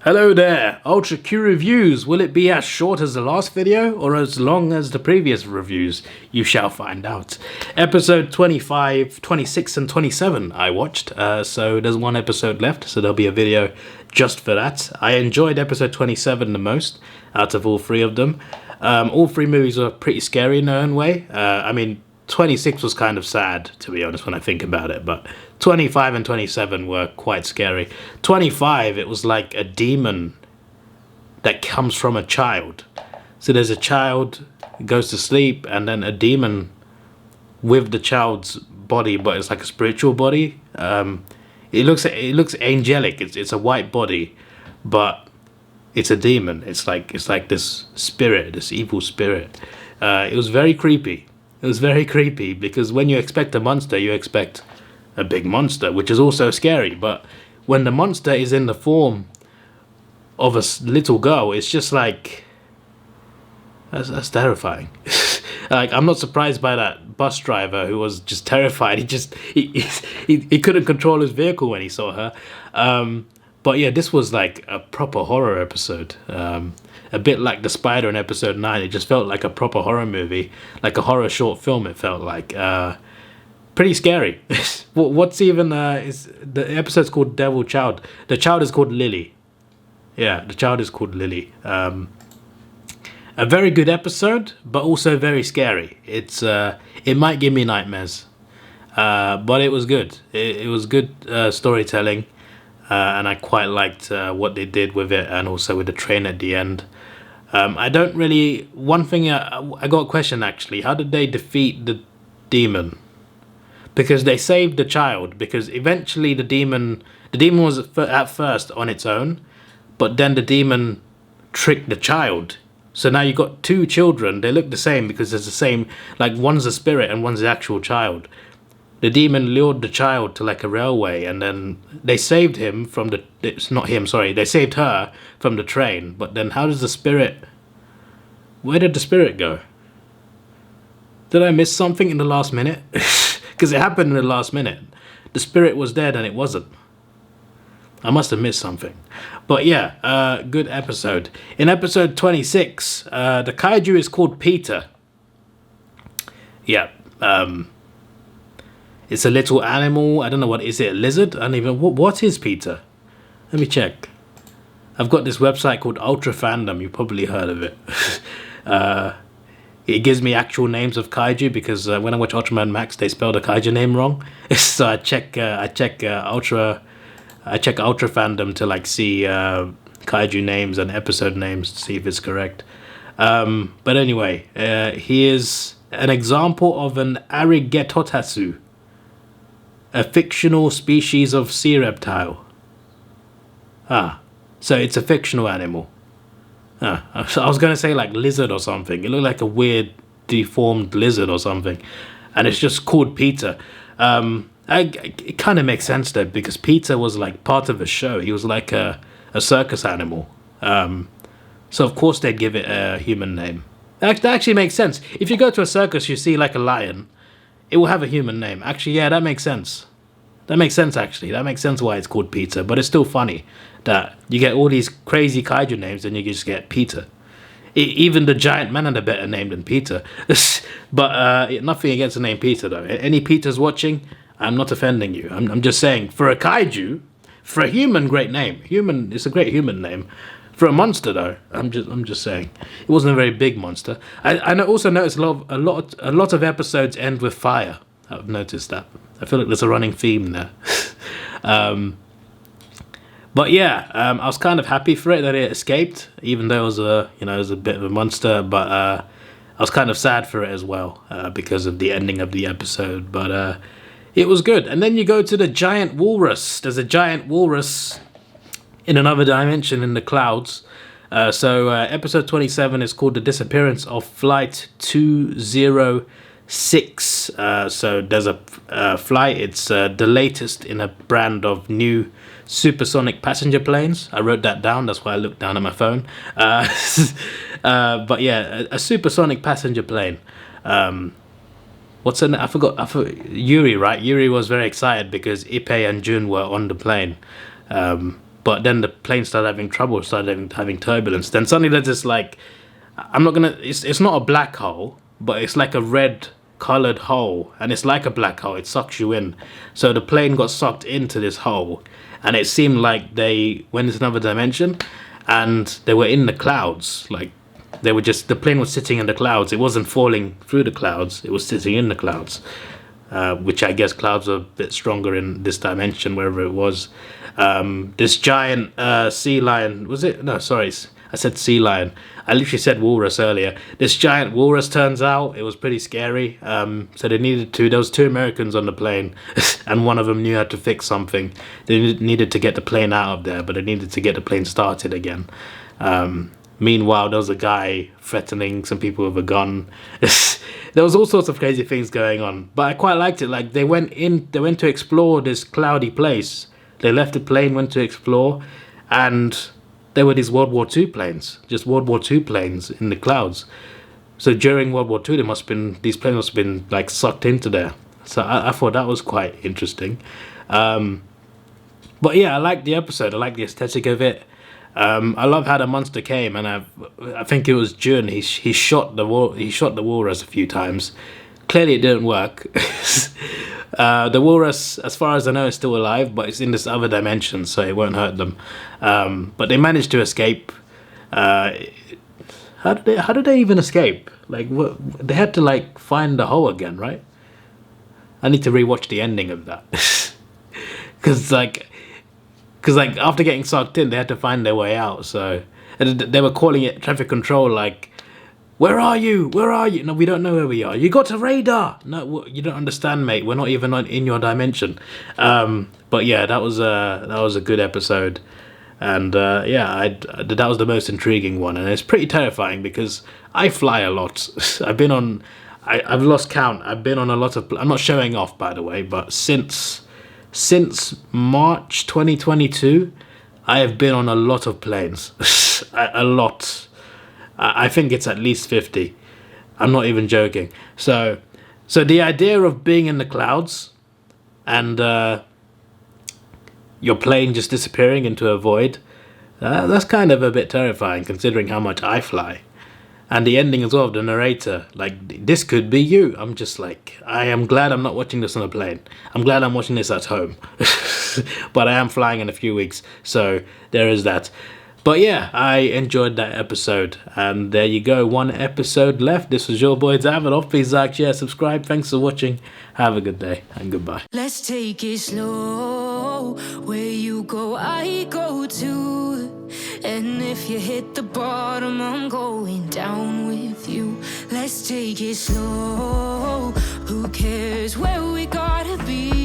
Hello there, UltraGear reviews. Will it be as short as the last video or as long as the previous reviews? You shall find out. Episode 25, 26 and 27 I watched, so there's one episode left, so there'll be a video just for that. I enjoyed episode 27 the most out of all three of them. All three movies were pretty scary in their own way. I mean, 26 was kind of sad, to be honest, when I think about it, but 25 and 27 were quite scary. 25, it was like a demon that comes from a child. So there's a child who goes to sleep, and then a demon with the child's body, but it's like a spiritual body. It looks angelic. It's a white body, but it's a demon. It's like this spirit, this evil spirit. It was very creepy. It was very creepy because when you expect a monster, you expect a big monster, which is also scary. But when the monster is in the form of a little girl, it's just like that's terrifying. Like, I'm not surprised by that bus driver who was just terrified. He couldn't control his vehicle when he saw her. But yeah, this was like a proper horror episode. A bit like the spider in episode 9. It just felt like a proper horror movie, like a horror short film. It felt like pretty scary. What's even is the episode's called Devil Child. The child is called Lily. Yeah, the child is called Lily. A very good episode, but also very scary. It might give me nightmares, but it was good. It was good storytelling. And I quite liked what they did with it, and also with the train at the end. I don't really... One thing, I got a question actually. How did they defeat the demon? Because they saved the child, because eventually the demon was at first on its own, but then the demon tricked the child. So now you got two children. They look the same because it's the same, like one's a spirit and one's the actual child. The demon lured the child to like a railway, and then they saved him from the... It's not him, sorry. They saved her from the train. But then how does the spirit... Where did the spirit go? Did I miss something in the last minute? Because it happened in the last minute. The spirit was dead and it wasn't. I must have missed something. But yeah, good episode. In episode 26, the kaiju is called Peter. Yeah, it's a little animal. I don't know what is it. A lizard? I don't even. What is Peter? Let me check. I've got this website called Ultra Fandom. You probably heard of it. It gives me actual names of kaiju because when I watch Ultraman Max, they spell the kaiju name wrong. So I check Ultra Fandom to like see kaiju names and episode names to see if it's correct. But anyway, here's an example of an Arigetotsu, a fictional species of sea reptile. So it's a fictional animal. So I was going to say like lizard or something. It looked like a weird deformed lizard or something. And it's just called Peter. It kind of makes sense though, because Peter was like part of a show. He was like a circus animal. So of course they'd give it a human name. That actually makes sense. If you go to a circus, you see like a lion, it will have a human name. Actually, yeah, that makes sense. That makes sense, actually. That makes sense why it's called Peter. But it's still funny that you get all these crazy kaiju names and you just get Peter. Even the giant man had a better name than Peter. But nothing against the name Peter, though. Any Peters watching, I'm not offending you. I'm just saying, for a kaiju, for a human, great name. Human, it's a great human name. For a monster, though, I'm just saying, it wasn't a very big monster. I also noticed a lot of episodes end with fire. I've noticed that. I feel like there's a running theme there. But yeah, I was kind of happy for it that it escaped, even though it was a bit of a monster. But I was kind of sad for it as well because of the ending of the episode. But it was good. And then you go to the giant walrus. There's a giant walrus in another dimension in the clouds. So episode 27 is called The Disappearance of Flight 206. So there's a flight. It's the latest in a brand of new supersonic passenger planes. I wrote that down. That's why I looked down at my phone. But yeah, a supersonic passenger plane. What's her name? I forgot. Yuri, right? Yuri was very excited because Ippei and Jun were on the plane. but then the plane started having trouble, started having turbulence. Then suddenly there's this like, it's not a black hole, but it's like a red colored hole, and it's like a black hole, it sucks you in. So the plane got sucked into this hole, and it seemed like they went into another dimension, and they were in the clouds. Like the plane was sitting in the clouds. It wasn't falling through the clouds, it was sitting in the clouds, which I guess clouds are a bit stronger in this dimension, wherever it was. This giant sea lion, was it? No, sorry, I said sea lion. I literally said walrus earlier. This giant walrus, turns out, it was pretty scary. So there was 2 Americans on the plane, and one of them knew how to fix something. They needed to get the plane out of there, but they needed to get the plane started again. Meanwhile, there was a guy threatening some people with a gun. There was all sorts of crazy things going on, but I quite liked it. Like, they went to explore this cloudy place. They left the plane, went to explore, and there were these World War II planes, just World War II planes in the clouds. So during World War II, these planes must have been like sucked into there. So I thought that was quite interesting. But yeah, I liked the episode. I liked the aesthetic of it. I love how the monster came, and I think it was June. He shot the walrus a few times. Clearly, it didn't work. The walrus, as far as I know, is still alive, but it's in this other dimension, so it won't hurt them. But they managed to escape. How did they even escape? Like, they had to like find the hole again, right? I need to rewatch the ending of that, because after getting sucked in, they had to find their way out. So and they were calling it traffic control, like, "Where are you? Where are you?" No, we don't know where we are. You got a radar. No, you don't understand, mate. We're not even in your dimension. But yeah, that was a good episode, and that was the most intriguing one, and it's pretty terrifying because I fly a lot. I've lost count. I've been on a lot of. I'm not showing off, by the way, but since March 2022, I have been on a lot of planes. A lot. I think it's at least 50. I'm not even joking. So the idea of being in the clouds and your plane just disappearing into a void, that's kind of a bit terrifying considering how much I fly. And the ending as well of the narrator, like, this could be you. I'm just like, I am glad I'm not watching this on a plane. I'm glad I'm watching this at home. But I am flying in a few weeks, so there is that. But yeah, I enjoyed that episode, and there you go, 1 episode left. This was your boy Davidoff. Please like, share, subscribe. Thanks for watching. Have a good day, and goodbye. Let's take it slow. Where you go, I go too. And if you hit the bottom, I'm going down with you. Let's take it slow. Who cares where we gotta be?